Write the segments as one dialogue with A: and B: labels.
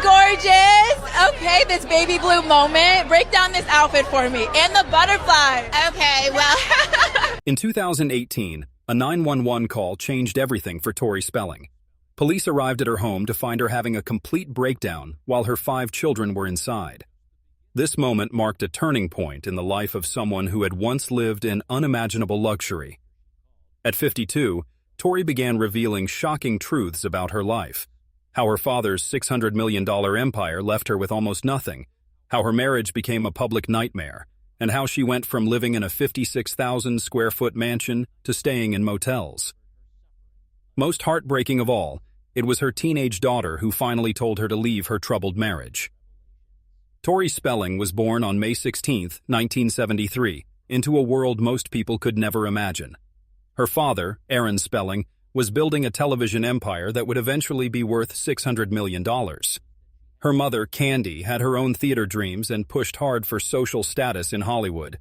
A: gorgeous. Okay, this baby blue moment. Break down this outfit for me. And the butterfly.
B: Okay, well.
C: In 2018, a 911 call changed everything for Tori Spelling. Police arrived at her home to find her having a complete breakdown while her 5 children were inside. This moment marked a turning point in the life of someone who had once lived in unimaginable luxury. At 52, Tori began revealing shocking truths about her life. How her father's $600 million empire left her with almost nothing, how her marriage became a public nightmare, and how she went from living in a 56,000 square foot mansion to staying in motels. Most heartbreaking of all, it was her teenage daughter who finally told her to leave her troubled marriage. Tori Spelling was born on May 16, 1973, into a world most people could never imagine. Her father, Aaron Spelling, was building a television empire that would eventually be worth $600 million. Her mother, Candy, had her own theater dreams and pushed hard for social status in Hollywood.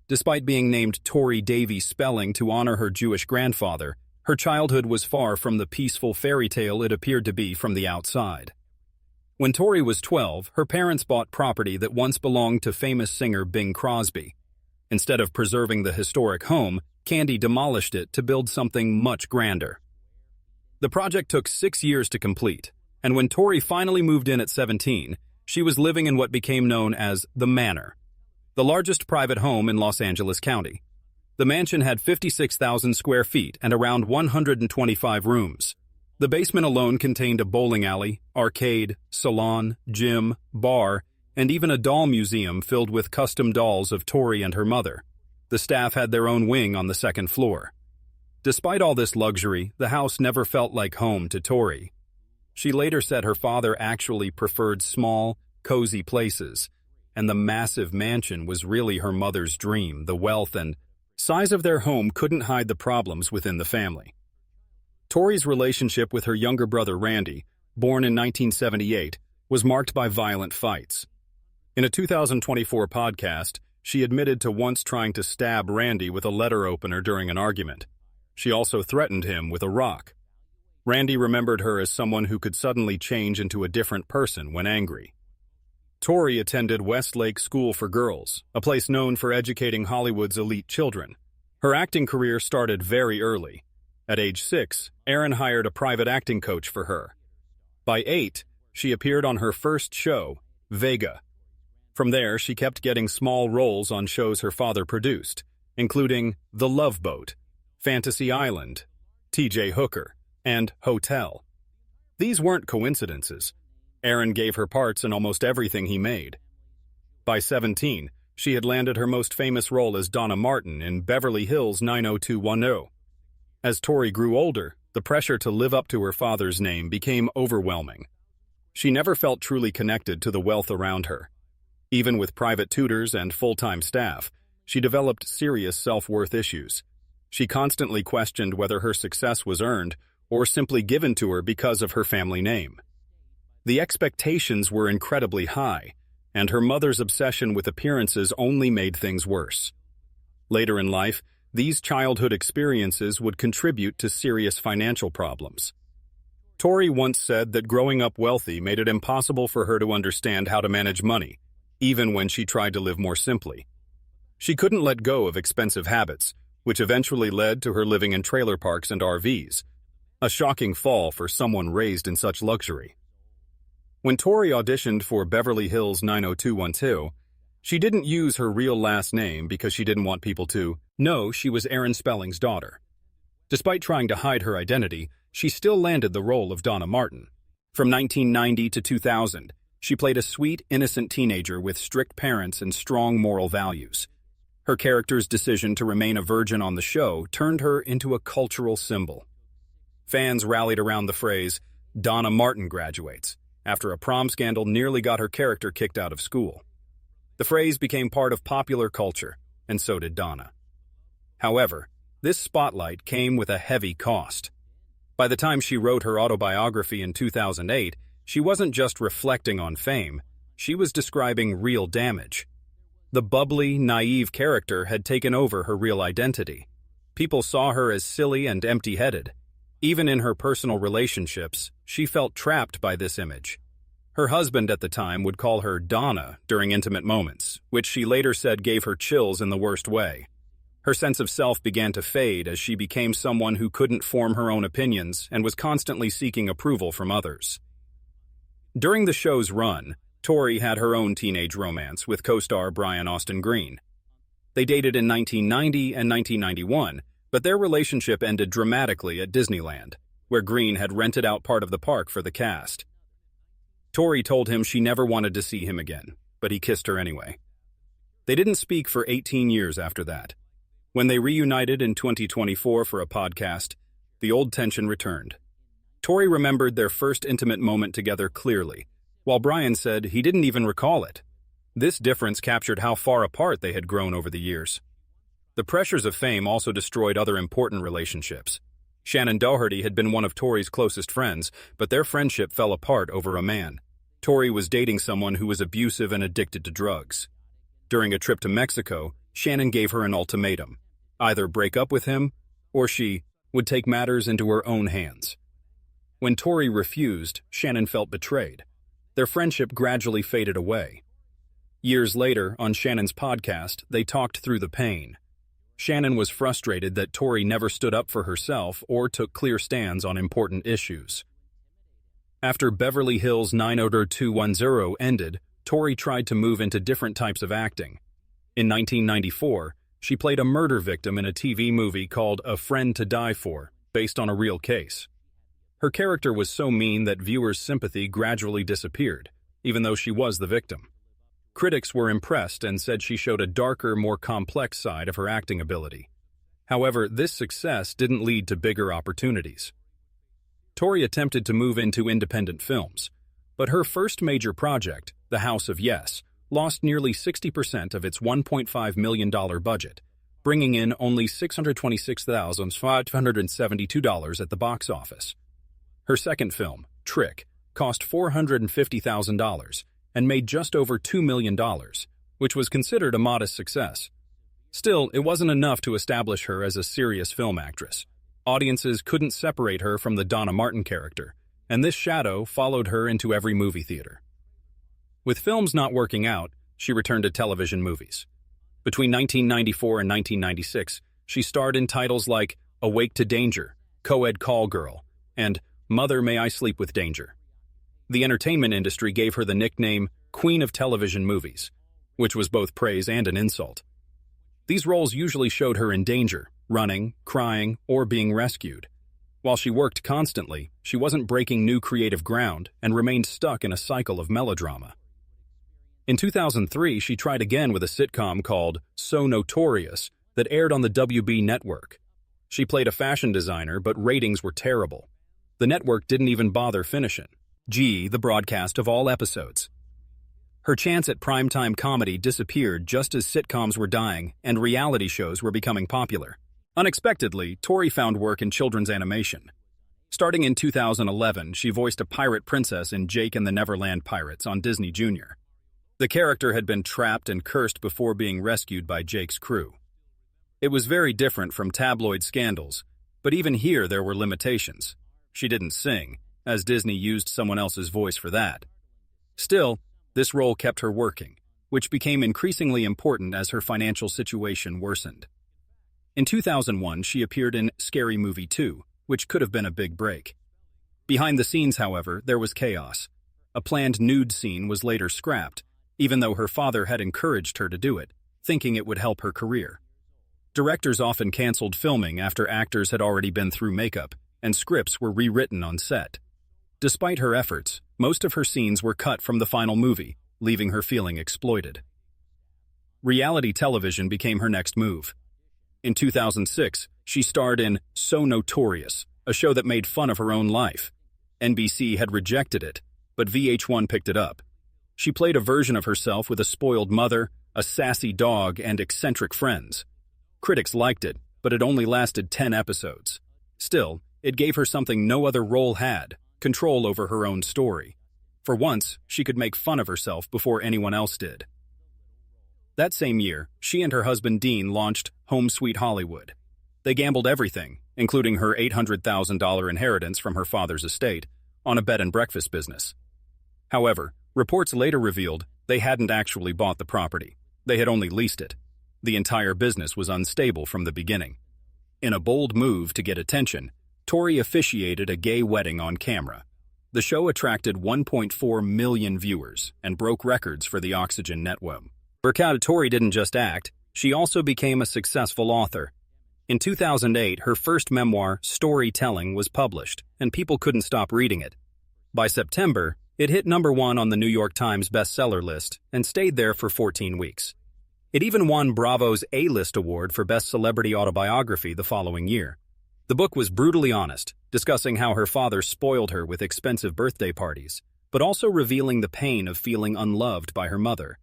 C: Despite being named Tori Davy Spelling to honor her Jewish grandfather, her childhood was far from the peaceful fairy tale it appeared to be from the outside. When Tori was 12, her parents bought property that once belonged to famous singer Bing Crosby. Instead of preserving the historic home, Candy demolished it to build something much grander. The project took 6 years to complete, and when Tori finally moved in at 17, she was living in what became known as the Manor, the largest private home in Los Angeles County. The mansion had 56,000 square feet and around 125 rooms. The basement alone contained a bowling alley, arcade, salon, gym, bar, and even a doll museum filled with custom dolls of Tori and her mother. The staff had their own wing on the second floor. Despite all this luxury, the house never felt like home to Tori. She later said her father actually preferred small, cozy places, and the massive mansion was really her mother's dream. The wealth and size of their home couldn't hide the problems within the family. Tori's relationship with her younger brother Randy, born in 1978, was marked by violent fights. In a 2024 podcast, she admitted to once trying to stab Randy with a letter opener during an argument. She also threatened him with a rock. Randy remembered her as someone who could suddenly change into a different person when angry. Tori attended Westlake School for Girls, a place known for educating Hollywood's elite children. Her acting career started very early. At age 6, Aaron hired a private acting coach for her. By 8, she appeared on her first show, Vega. From there, she kept getting small roles on shows her father produced, including The Love Boat, Fantasy Island, T.J. Hooker, and Hotel. These weren't coincidences. Aaron gave her parts in almost everything he made. By 17, she had landed her most famous role as Donna Martin in Beverly Hills 90210. As Tori grew older, the pressure to live up to her father's name became overwhelming. She never felt truly connected to the wealth around her. Even with private tutors and full-time staff, she developed serious self-worth issues. She constantly questioned whether her success was earned or simply given to her because of her family name. The expectations were incredibly high, and her mother's obsession with appearances only made things worse. Later in life, these childhood experiences would contribute to serious financial problems. Tori once said that growing up wealthy made it impossible for her to understand how to manage money, even when she tried to live more simply. She couldn't let go of expensive habits, which eventually led to her living in trailer parks and RVs, a shocking fall for someone raised in such luxury. When Tori auditioned for Beverly Hills 90210, she didn't use her real last name because she didn't want people to know she was Aaron Spelling's daughter. Despite trying to hide her identity, she still landed the role of Donna Martin. From 1990 to 2000, she played a sweet, innocent teenager with strict parents and strong moral values. Her character's decision to remain a virgin on the show turned her into a cultural symbol. Fans rallied around the phrase, "Donna Martin graduates," after a prom scandal nearly got her character kicked out of school. The phrase became part of popular culture, and so did Donna. However, this spotlight came with a heavy cost. By the time she wrote her autobiography in 2008, she wasn't just reflecting on fame, she was describing real damage. The bubbly, naive character had taken over her real identity. People saw her as silly and empty-headed. Even in her personal relationships, she felt trapped by this image. Her husband at the time would call her Donna during intimate moments, which she later said gave her chills in the worst way. Her sense of self began to fade as she became someone who couldn't form her own opinions and was constantly seeking approval from others. During the show's run, Tori had her own teenage romance with co-star Brian Austin Green. They dated in 1990 and 1991, but their relationship ended dramatically at Disneyland, where Green had rented out part of the park for the cast. Tori told him she never wanted to see him again, but he kissed her anyway. They didn't speak for 18 years after that. When they reunited in 2024 for a podcast, the old tension returned. Tori remembered their first intimate moment together clearly, while Brian said he didn't even recall it. This difference captured how far apart they had grown over the years. The pressures of fame also destroyed other important relationships. Shannon Doherty had been one of Tori's closest friends, but their friendship fell apart over a man. Tori was dating someone who was abusive and addicted to drugs. During a trip to Mexico, Shannon gave her an ultimatum: either break up with him, or she would take matters into her own hands. When Tori refused, Shannon felt betrayed. Their friendship gradually faded away. Years later, on Shannon's podcast, they talked through the pain. Shannon was frustrated that Tori never stood up for herself or took clear stands on important issues. After Beverly Hills 90210 ended, Tori tried to move into different types of acting. In 1994, she played a murder victim in a TV movie called A Friend to Die For, based on a real case. Her character was so mean that viewers' sympathy gradually disappeared, even though she was the victim. Critics were impressed and said she showed a darker, more complex side of her acting ability. However, this success didn't lead to bigger opportunities. Tori attempted to move into independent films, but her first major project, The House of Yes, lost nearly 60% of its $1.5 million budget, bringing in only $626,572 at the box office. Her second film, Trick, cost $450,000 and made just over $2 million, which was considered a modest success. Still, it wasn't enough to establish her as a serious film actress. Audiences couldn't separate her from the Donna Martin character, and this shadow followed her into every movie theater. With films not working out, she returned to television movies. Between 1994 and 1996, she starred in titles like Awake to Danger, Co-Ed Call Girl, and Mother, May I Sleep with Danger. The entertainment industry gave her the nickname Queen of Television Movies, which was both praise and an insult. These roles usually showed her in danger, running, crying, or being rescued. While she worked constantly, she wasn't breaking new creative ground and remained stuck in a cycle of melodrama. In 2003, she tried again with a sitcom called So Notorious that aired on the WB network. She played a fashion designer, but ratings were terrible. The network didn't even bother finishing the broadcast of all episodes. Her chance at primetime comedy disappeared just as sitcoms were dying and reality shows were becoming popular. Unexpectedly, Tori found work in children's animation. Starting in 2011, she voiced a pirate princess in Jake and the Neverland Pirates on Disney Junior. The character had been trapped and cursed before being rescued by Jake's crew. It was very different from tabloid scandals, but even here there were limitations. She didn't sing, as Disney used someone else's voice for that. Still, this role kept her working, which became increasingly important as her financial situation worsened. In 2001, she appeared in Scary Movie 2, which could have been a big break. Behind the scenes, however, there was chaos. A planned nude scene was later scrapped, even though her father had encouraged her to do it, thinking it would help her career. Directors often canceled filming after actors had already been through makeup, and scripts were rewritten on set. Despite her efforts, most of her scenes were cut from the final movie, leaving her feeling exploited. Reality television became her next move. In 2006, she starred in So Notorious, a show that made fun of her own life. NBC had rejected it, but VH1 picked it up. She played a version of herself with a spoiled mother, a sassy dog, and eccentric friends. Critics liked it, but it only lasted 10 episodes. Still, it gave her something no other role had: control over her own story. For once, she could make fun of herself before anyone else did. That same year, she and her husband Dean launched Home Sweet Hollywood. They gambled everything, including her $800,000 inheritance from her father's estate, on a bed and breakfast business. However, reports later revealed they hadn't actually bought the property. They had only leased it. The entire business was unstable from the beginning. In a bold move to get attention, Tori officiated a gay wedding on camera. The show attracted 1.4 million viewers and broke records for the Oxygen network. Tori didn't just act, she also became a successful author. In 2008, her first memoir, Storytelling, was published, and people couldn't stop reading it. By September, it hit #1 on the New York Times bestseller list and stayed there for 14 weeks. It even won Bravo's A-List award for Best Celebrity Autobiography the following year. The book was brutally honest, discussing how her father spoiled her with expensive birthday parties, but also revealing the pain of feeling unloved by her mother.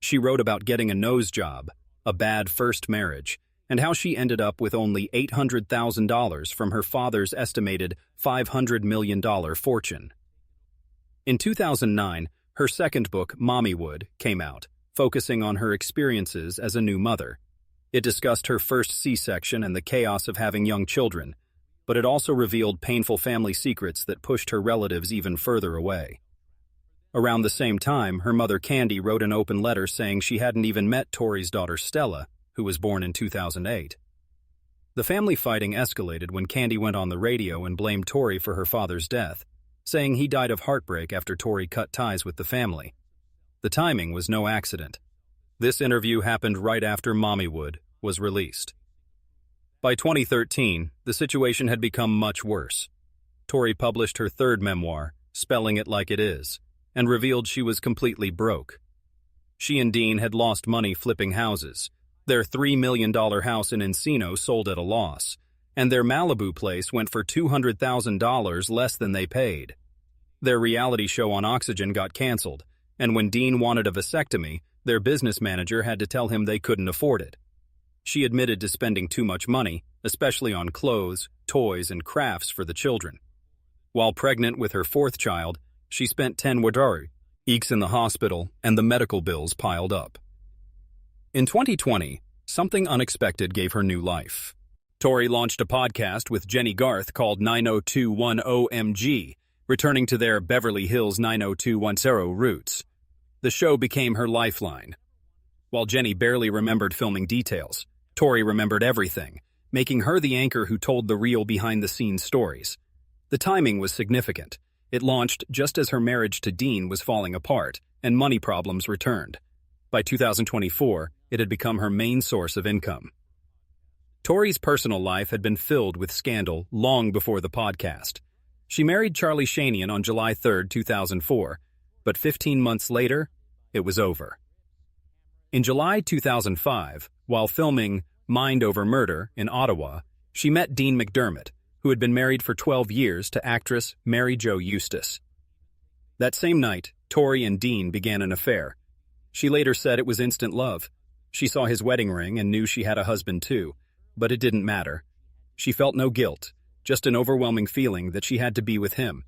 C: She wrote about getting a nose job, a bad first marriage, and how she ended up with only $800,000 from her father's estimated $500 million fortune. In 2009, her second book, Mommywood, came out, focusing on her experiences as a new mother. It discussed her first C-section and the chaos of having young children, but it also revealed painful family secrets that pushed her relatives even further away. Around the same time, her mother Candy wrote an open letter saying she hadn't even met Tori's daughter Stella, who was born in 2008. The family fighting escalated when Candy went on the radio and blamed Tori for her father's death, saying he died of heartbreak after Tori cut ties with the family. The timing was no accident. This interview happened right after Mommywood was released. By 2013, the situation had become much worse. Tori published her third memoir, Spelling It Like It Is, and revealed she was completely broke. She and Dean had lost money flipping houses. Their $3 million house in Encino sold at a loss, and their Malibu place went for $200,000 less than they paid. Their reality show on Oxygen got canceled, and when Dean wanted a vasectomy, their business manager had to tell him they couldn't afford it. She admitted to spending too much money, especially on clothes, toys, and crafts for the children. While pregnant with her fourth child, she spent 10 weeks in the hospital, and the medical bills piled up. In 2020, something unexpected gave her new life. Tori launched a podcast with Jenny Garth called 90210MG, returning to their Beverly Hills 90210 roots. The show became her lifeline. While Jenny barely remembered filming details, Tori remembered everything, making her the anchor who told the real behind-the-scenes stories. The timing was significant. It launched just as her marriage to Dean was falling apart and money problems returned. By 2024, it had become her main source of income. Tori's personal life had been filled with scandal long before the podcast. She married Charlie Shanian on July 3, 2004, but 15 months later, it was over. In July 2005, while filming Mind Over Murder in Ottawa, she met Dean McDermott, who had been married for 12 years to actress Mary Jo Eustace. That same night, Tori and Dean began an affair. She later said it was instant love. She saw his wedding ring and knew she had a husband too, but it didn't matter. She felt no guilt, just an overwhelming feeling that she had to be with him.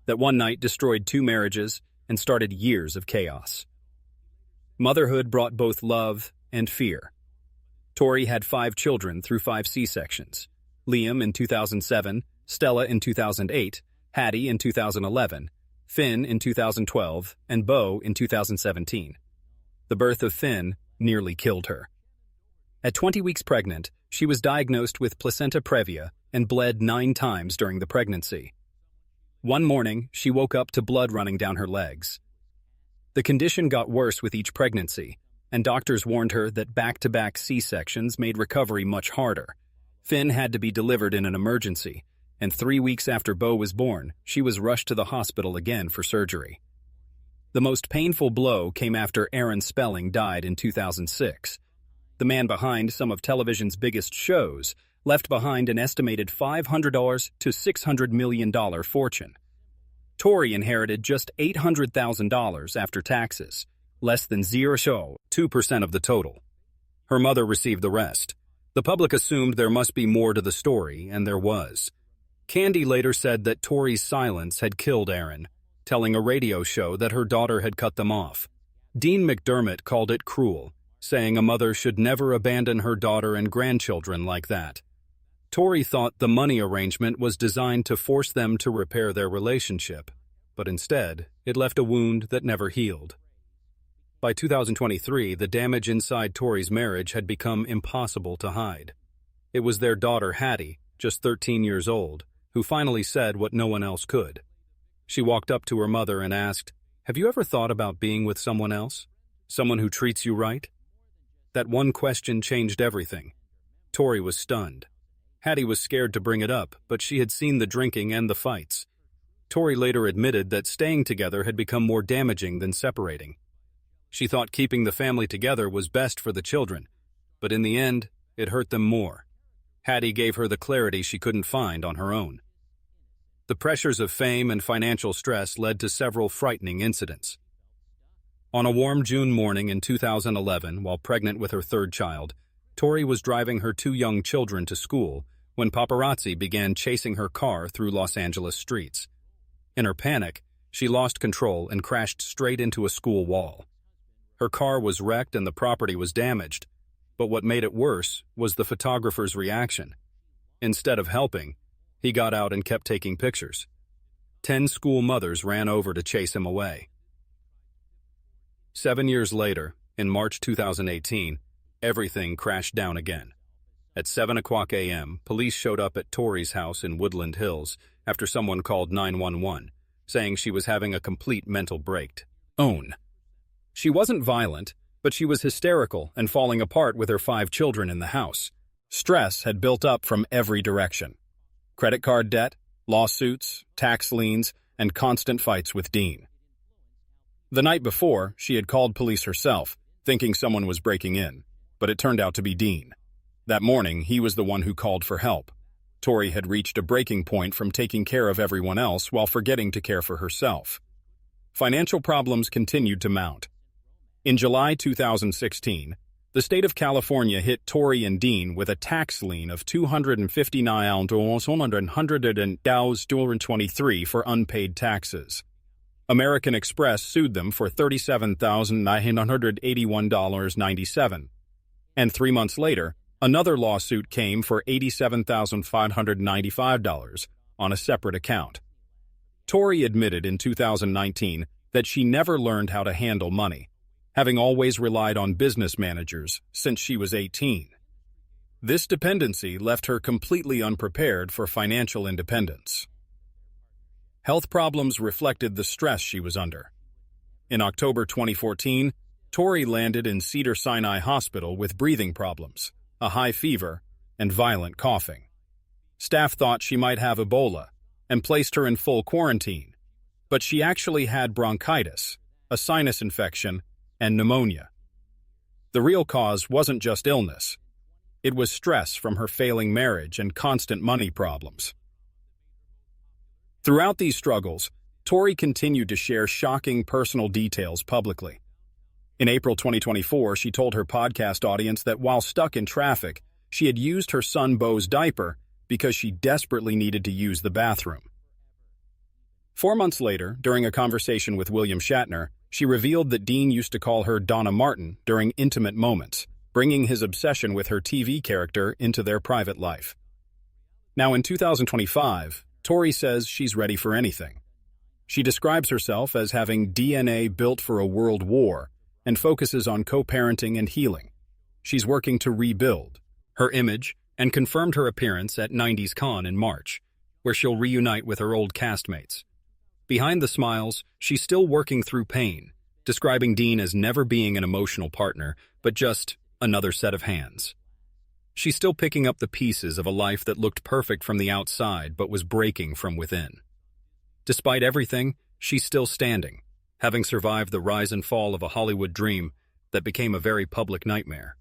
C: That one night destroyed 2 marriages and started years of chaos. Motherhood brought both love and fear. Tori had 5 children through 5 C-sections. Liam in 2007, Stella in 2008, Hattie in 2011, Finn in 2012, and Beau in 2017. The birth of Finn nearly killed her. At 20 weeks pregnant, she was diagnosed with placenta previa and bled 9 times during the pregnancy. One morning, she woke up to blood running down her legs. The condition got worse with each pregnancy, and doctors warned her that back-to-back C-sections made recovery much harder. Finn had to be delivered in an emergency, and 3 weeks after Beau was born, she was rushed to the hospital again for surgery. The most painful blow came after Tori Spelling died in 2006. The man behind some of television's biggest shows left behind an estimated $500 to $600 million fortune. Tori inherited just $800,000 after taxes, less than 0.2% of the total. Her mother received the rest. The public assumed there must be more to the story, and there was. Candy later said that Tori's silence had killed Aaron, telling a radio show that her daughter had cut them off. Dean McDermott called it cruel, saying a mother should never abandon her daughter and grandchildren like that. Tori thought the money arrangement was designed to force them to repair their relationship, but instead, it left a wound that never healed. By 2023, the damage inside Tori's marriage had become impossible to hide. It was their daughter Hattie, just 13 years old, who finally said what no one else could. She walked up to her mother and asked, "Have you ever thought about being with someone else? Someone who treats you right?" That one question changed everything. Tori was stunned. Hattie was scared to bring it up, but she had seen the drinking and the fights. Tori later admitted that staying together had become more damaging than separating. She thought keeping the family together was best for the children, but in the end, it hurt them more. Hattie gave her the clarity she couldn't find on her own. The pressures of fame and financial stress led to several frightening incidents. On a warm June morning in 2011, while pregnant with her third child, Tori was driving her two young children to school when paparazzi began chasing her car through Los Angeles streets. In her panic, she lost control and crashed straight into a school wall. Her car was wrecked and the property was damaged, but what made it worse was the photographer's reaction. Instead of helping, he got out and kept taking pictures. 10 school mothers ran over to chase him away. 7 years later, in March 2018, everything crashed down again. At 7:00 a.m., police showed up at Tori's house in Woodland Hills after someone called 911, saying she was having a complete mental breakdown. She wasn't violent, but she was hysterical and falling apart with her 5 children in the house. Stress had built up from every direction. Credit card debt, lawsuits, tax liens, and constant fights with Dean. The night before, she had called police herself, thinking someone was breaking in, but it turned out to be Dean. That morning, he was the one who called for help. Tori had reached a breaking point from taking care of everyone else while forgetting to care for herself. Financial problems continued to mount. In July 2016, the state of California hit Tori and Dean with a tax lien of $259,123 for unpaid taxes. American Express sued them for $37,981.97. And 3 months later, another lawsuit came for $87,595 on a separate account. Tori admitted in 2019 that she never learned how to handle money, having always relied on business managers since she was 18. This dependency left her completely unprepared for financial independence. Health problems reflected the stress she was under. In October 2014, Tori landed in Cedars-Sinai Hospital with breathing problems, a high fever, and violent coughing. Staff thought she might have Ebola and placed her in full quarantine, but she actually had bronchitis, a sinus infection, and pneumonia. The real cause wasn't just illness. It was stress from her failing marriage and constant money problems. Throughout these struggles, Tori continued to share shocking personal details publicly. In April 2024, she told her podcast audience that while stuck in traffic, she had used her son Beau's diaper because she desperately needed to use the bathroom. 4 months later, during a conversation with William Shatner, she revealed that Dean used to call her Donna Martin during intimate moments, bringing his obsession with her TV character into their private life. Now in 2025, Tori says she's ready for anything. She describes herself as having DNA built for a world war and focuses on co-parenting and healing. She's working to rebuild her image and confirmed her appearance at 90s Con in March, where she'll reunite with her old castmates. Behind the smiles, she's still working through pain, describing Dean as never being an emotional partner, but just another set of hands. She's still picking up the pieces of a life that looked perfect from the outside but was breaking from within. Despite everything, she's still standing, having survived the rise and fall of a Hollywood dream that became a very public nightmare.